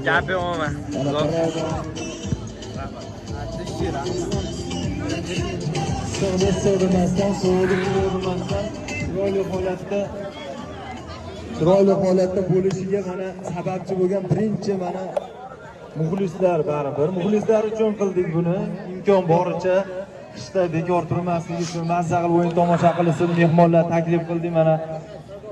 gapi umuman. Chiroyli holatda bo'lishiga mana sababchi bo'lgan birinchi mana muxlislar baribir. Muxlislar uchun qildik buni. Imkon boricha qishda bekor turmasligi uchun mazza qilib o'yin tomosha qilsin, mehmonlar taklif qildik mana.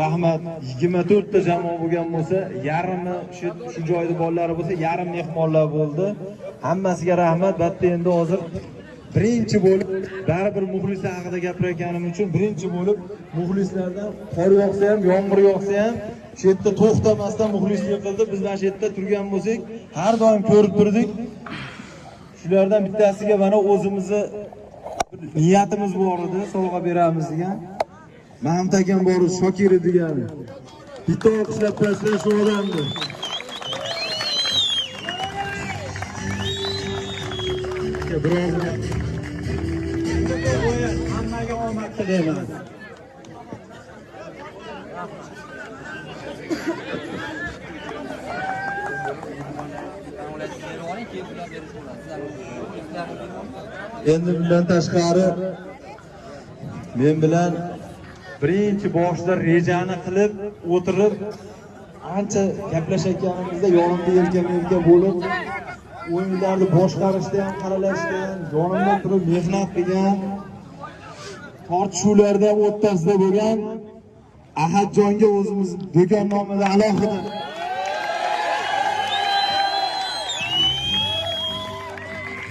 Rahmat, 24 ta jamoa bo'lgan bo'lsa, yarmi shu joyda bolalari bo'lsa, yarim mehmonlar bo'ldi. Hammasiga rahmat. Bitta endi hozir birinchi bo'lib baribir muxlislar haqida gapirayotganim uchun birinchi bo'lib muxlislardan qor yog'sa ham, yomg'ir yog'sa ham shu yerda to'xtamasdan muxlislik qildi. Bizlar shu yerda turgan bo'lsak, har doim ko'rib turdik. Shulardan bittasiga mana o'zimizni niyatimiz bor edi, sovg'a beramiz degan. Mahmud akam bor, Shokir degan. Bitta o'qishlab qo'ysa shu odamni. Biroz hammaga omad tilayman. Endi bundan tashqari men bilan birinchi boshda rejani qilib o'tirib ancha gaplashayotganimizda yonimda yelka bo'lib o'yinlarni boshqarishda ham qaralashda ham yonimda turib mehnat qilgan, tortishuvlarda o'rtasida bo'lgan Ahadjonga o'zimiz do'kon nomida alohida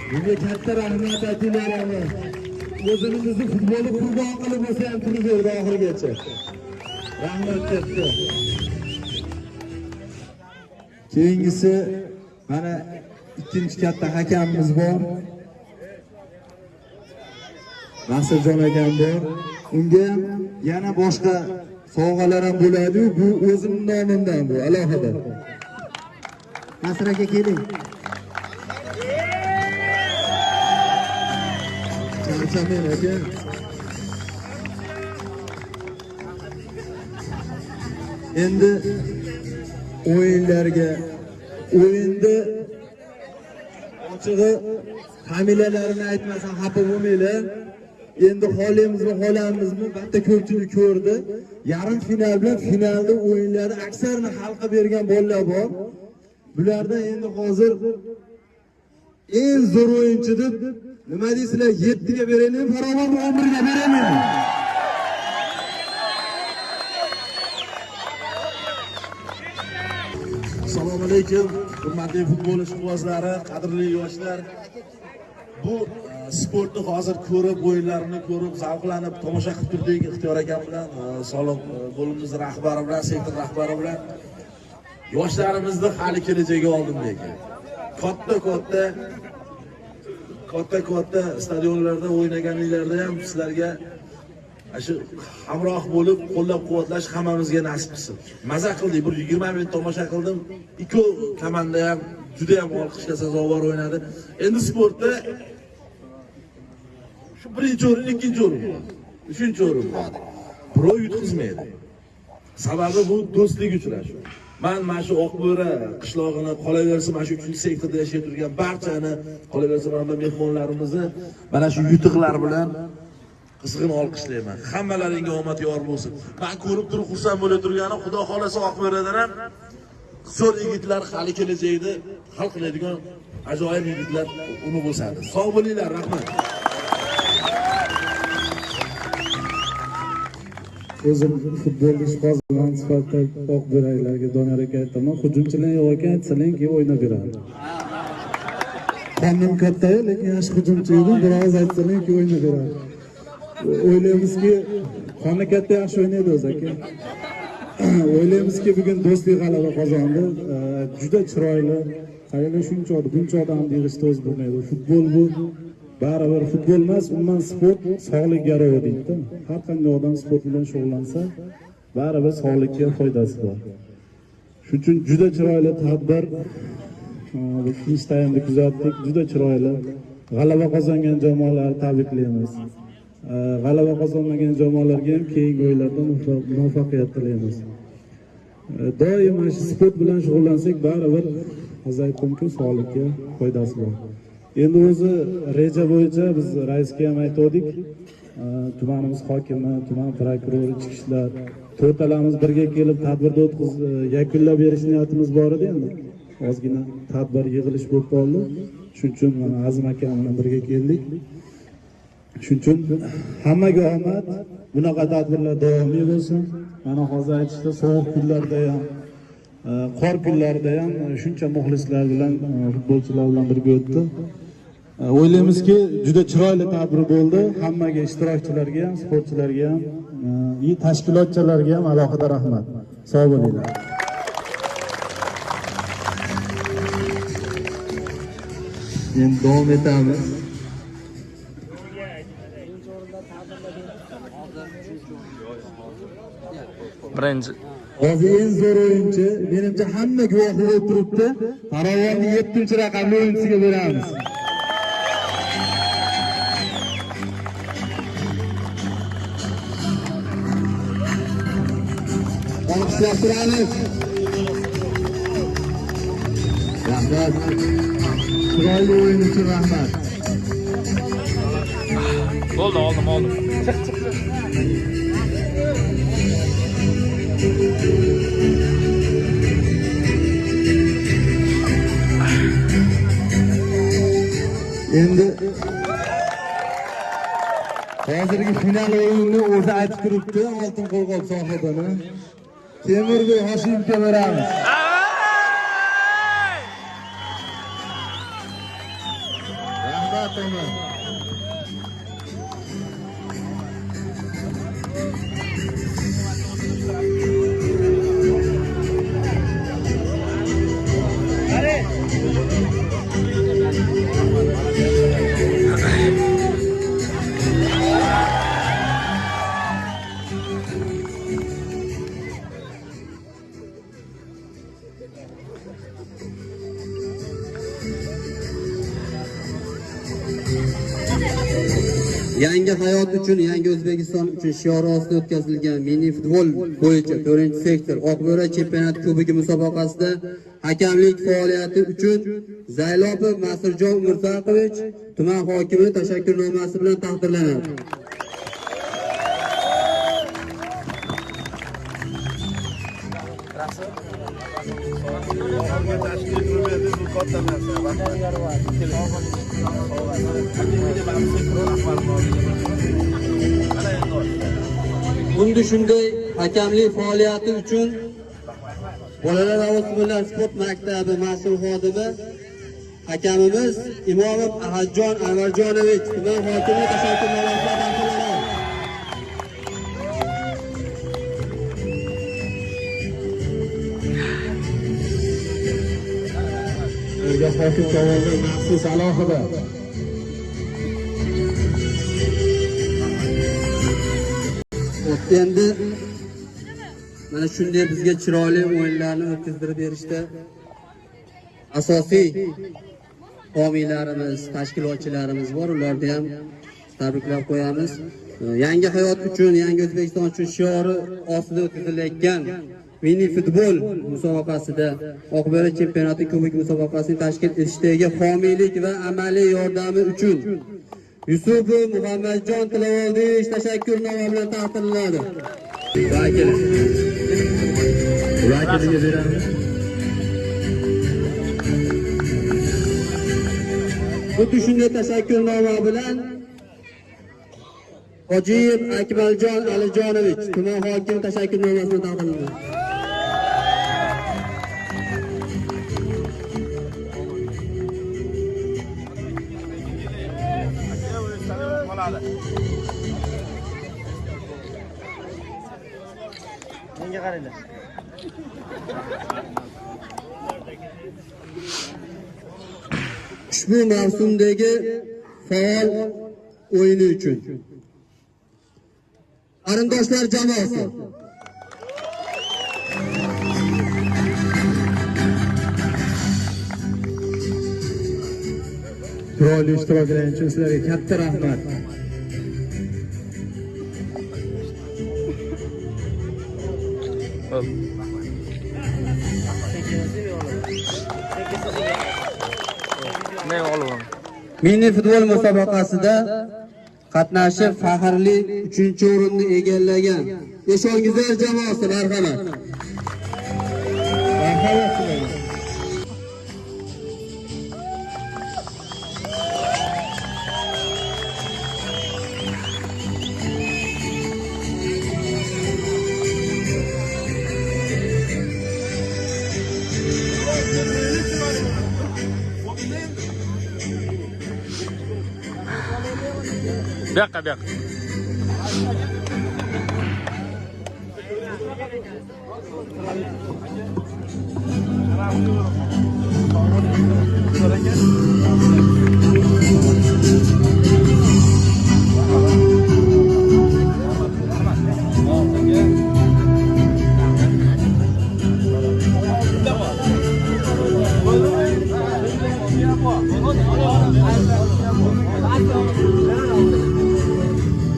bunga katta rahmat aytinglar. O'zimizni futbolni qurbon qilib bo'lsa ham turib berdi oxirigacha. Rahmat katta. Keyingisi mana ikkinchi katta hakamimiz bor. Nasirjon akam bor. Unga yana boshqa sovg'alar ham bo'ladi. Bu o'zimning nomimdan bu alohida. Nasir aka keling. Charchamen aka. Endi o'yinlarga o'yinda ochig'i familiyalarini aytmasam xafa bo'lmanglar. Endi xohlaymizmi, xohlamizmi, bitta ko'pchilik ko'rdi. Yarim final bilan finalda o'yinlarni aksarni xalqqa bergan bolalar bor. Bulardan endi hozir eng zo'r o'yinchi deb nima deysizlar, 7 ga beraylik, barobar 11 ga beraylik. Assalomu alaykum, hurmatli futbol ishqibozlari, qadrli yoshlar. Bu sportni hozir ko'rib, o'yinlarini ko'rib, zavqlanib tomosha qilib turdik Ixtiyor akam bilan, soliq bo'limimiz rahbari bilan, sektor rahbari bilan. Yoshlarimizni hali kelajagi oldindagi. Katta stadionlarda o'ynaganinglarda ham sizlarga shu hamroh bo'lib, qo'llab-quvvatlash hammamizga nasib qilsin. Maza qildik, bir 20 minut tomosha qildim. Ikki komanda ham juda ham olqishga sazovor o'ynadi. Endi sportda shu birinchi o'rin, ikkinchi o'rin, uchinchi o'rin bor. Birov yutqizmaydi. Sababi bu do'stlik uchrashuv. Mana shu Oqbo'ra qishlog'ini, qolaversa mana shu 3-sektorda yashab turgan barchani, qolaversa mana mehmonlarimizni mana shu yutuqlar bilan qizg'in olqishlayman. Hammalaringga omad yor bo'lsin. Men ko'rib turib xursand bo'lib turganim, Xudo xolasa Oqbo'radan ham zo'r yigitlar, hali kelajakda hal qiladigan ajoyib yigitlar uni bo'ladi. Sog' bo'linglar, rahmat. O'zim futbol ishqibozman sifatida Oqbo'ralarga Donar aka aytaman, hujumchilar yo'q ekan, aytsalarki o'ynab beradi. Qonun katta, lekin yaxshi hujumchi edi, biroz aytsalarki o'ynab beradi. O'ylaymizki, qoni katta yaxshi o'ynaydi o'zi aka. O'ylaymizki, bugun do'stlik g'alaba qozondi. Juda chiroyli. Qaranglar, shuncha odam yig'ishda o'z bo'lmaydi. Futbol bu baribir futbol emas, umuman sport sog'lik garovi deydi. Har qanday odam sport bilan shug'ullansa, baribir sog'likka foydasi bor. Shuning uchun juda chiroyli tadbir. Ikkinchi taymda kuzatdik, juda chiroyli. G'alaba qozongan jamoalarni tabriklaymiz. G'alaba qozonmagan jamoalarga ham keyingi o'yinlarda muvaffaqiyat tilaymiz. Doim shu sport bilan shug'ullansak, baribir hozir aytdimku sog'liqqa foydasi bor. Endi o'zi reja bo'yicha biz raisga ham aytdik. Tumanimiz hokimi, tuman prokurori, ichki ishlar to'rtalamiz birga kelib tadbirda yakunlab berish niyatimiz bor edi endi. Ozgina tadbir yig'ilish bo'lib qoldi. Shuning uchun Azim akam bilan birga keldik. Shuning uchun hammaga omad, bunaqa tadbirlar davomli bo'lsin. Mana hozir aytishda sovuq kunlarda ham, qor kunlarida ham shuncha muxlislar bilan, futbolchilar bilan birga o'tdi. O'ylaymizki, juda chiroyli tadbir bo'ldi. Hammaga, ishtirokchilarga ham, sportchilarga ham, tashkilotchilarga ham alohida rahmat. Sog' bo'linglar. Endi davom etamiz. Birinchi Hozir eng zo'r o'yinchi, menimcha hamma guvoh bo'lib turibdi. Farovonni 7-raqamli o'yinchisiga beramiz. Olqishlartiramiz. Rahmat. Chiroyli o'yin uchun rahmat. bo'ldi, oldim. Endi hozirgi final o'yinini o'zi aytib turibdi, oltin qo'lqop sohibini. Temurbek Hoshimovga beramiz. Rahmat Omar. Yangi hayot uchun, yangi O'zbekiston uchun shiori ostida o'tkazilgan mini futbol bo'yicha 4-sektor Oqbora chempionat kubogi musobaqasida hakamlik faoliyati uchun Zaylopov Masirjon Umurzoqovich tuman hokimi tashakkurnomasi bilan taqdirlanadi. Bunda shunday hakamlik faoliyati uchun Bolalar va o'smirlar sport maktabi mas'ul xodimi hakamimiz Imomov Ahadjon Anvarjonovich tuman hokimi tashakkurnomasi bilan taqdirlanadi. Hokim tomonidan maxsus alohida Endi mana shunday bizga chiroyli o'yinlarni o'tkazdirib berishda asosiy homiylarimiz, tashkilotchilarimiz bor. Ularni ham tabriklab qo'yamiz. Yangi hayot uchun, yangi O'zbekiston uchun shiori ostida o'tkazilayotgan mini futbol musobaqasida Oqbora chempionati kubok musobaqasini tashkil etishdagi homiylik va amaliy yordami uchun Yusupov Muhammadjon Tilovoldiyevich tashakkurnoma bilan taqdirlanadi. vakiliga beramiz. Xuddi shunday tashakkurnoma bilan Hojiyev Akmaljon Alijonovich tuman hokimi tashakkurnomasini taqdirladi. Menga qaranglar. Ushbu mavsumdagi faol o'yini uchun qarindoshlar jamoasi Chiroyli ishtiroklar uchun sizlarga katta rahmat. Ne oğlum? Mini futbol musobaqasida qatnashib faxrli 3-o'rinni egallagan Eshongizlar jamoasi marhamat. Bu yoqqa.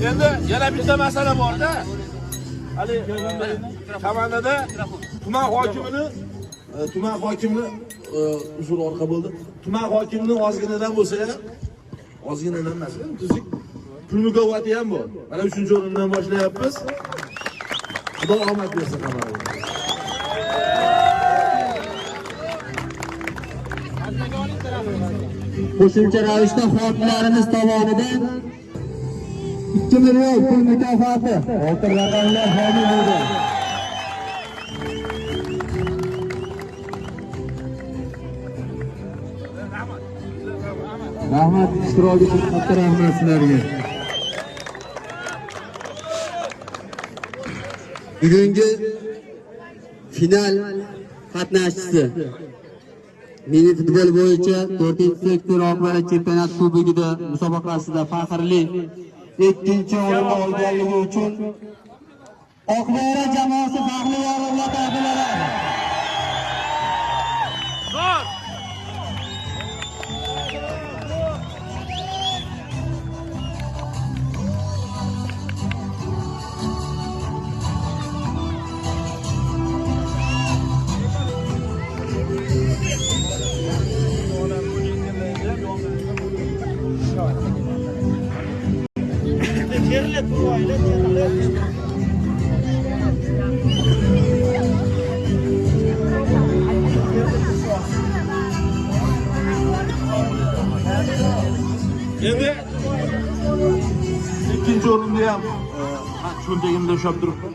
Endi yana bitta masala bor-da. Hali komandada tuman hokimini uzr orqa bo'ldi. Tuman hokimining ozginadan bo'lsa ham, ozginadan emas, tuzuk pul mukofoti ham bor. Mana 3-o'rindan boshlayapmiz. Xudo omad bersin hammaga. Qo'shimcha ravishda xodimlarimiz tomonidan 2 million pul mukofoti oltin raqamlar homiy bo'lgan. Rahmat ishtirok uchun katta rahmat sizlarga. Bugungi final qatnashchisi mini futbol bo'yicha 4-sektor oqbara chempionat kubogida musobaqasida faxrli 2-o'rinni olganligi uchun Oqbara jamoasi faxrli yorliqlar taqdirlanadi. Endi ikkinchi o'rinda ham cho'ntagimda ushlab turibman.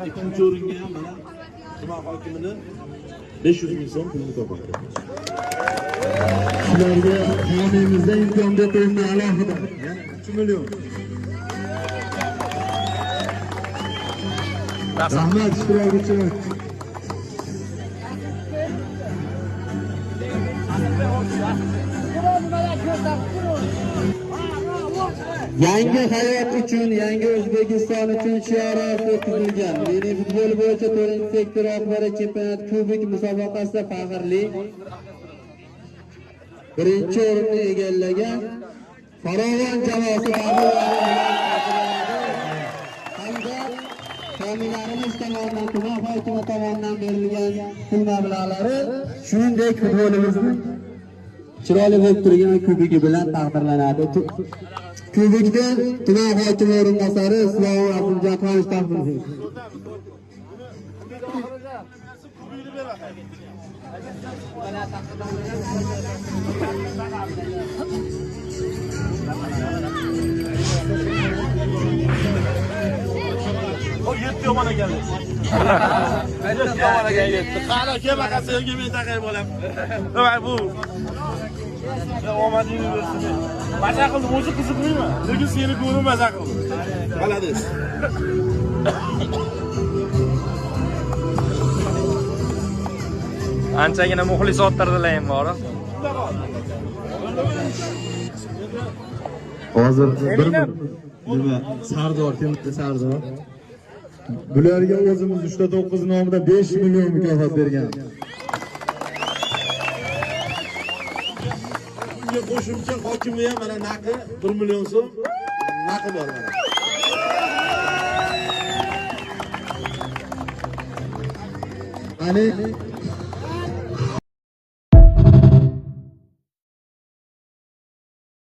Ikkinchi o'ringa ham mana tuman hokimini 500 ming so'm pul mukofoti. Sizlarga homiyimizda imkon berishni alohida 3 million. Rahmat ishtirokchilar. Yangi hayot uchun, yangi O'zbekiston uchun shiori o'tkazilgan mini futbol bo'yicha 4-sektor oqbara chempionat kubok musobaqasida faxrli 1-o'rinni egallagan Farovon jamoasi hamda homiylarimiz tomonidan tuman hokimi tomonidan berilgan pul mablag'lari shuningdek futbolimizni chiroyli bo'lib turgan kubogi bilan taqdirlanadi. Kubokda tuman hokimi o'rinbosari Islom Abduljatovich taqdim etdi. O yetti yomon ekan. Yetti yomon ekan yetti. Qani kelmagan senga men taqay bo'lam. Voy bu. Omadingni bersin. Maza qildim, o'zi qiziqmaymi? Lekin seni ko'rib maza qildim. Malades. Anchagina muxlisotlardan ham bor. Hozir nima Sardor, Temurda Sardor. Bularga o'zimiz 3-9 nomidan 5 million mukofot bergan. Bunga qo'shimcha hokimga ham mana naqi 1 million so'm naqi bor mana. Ani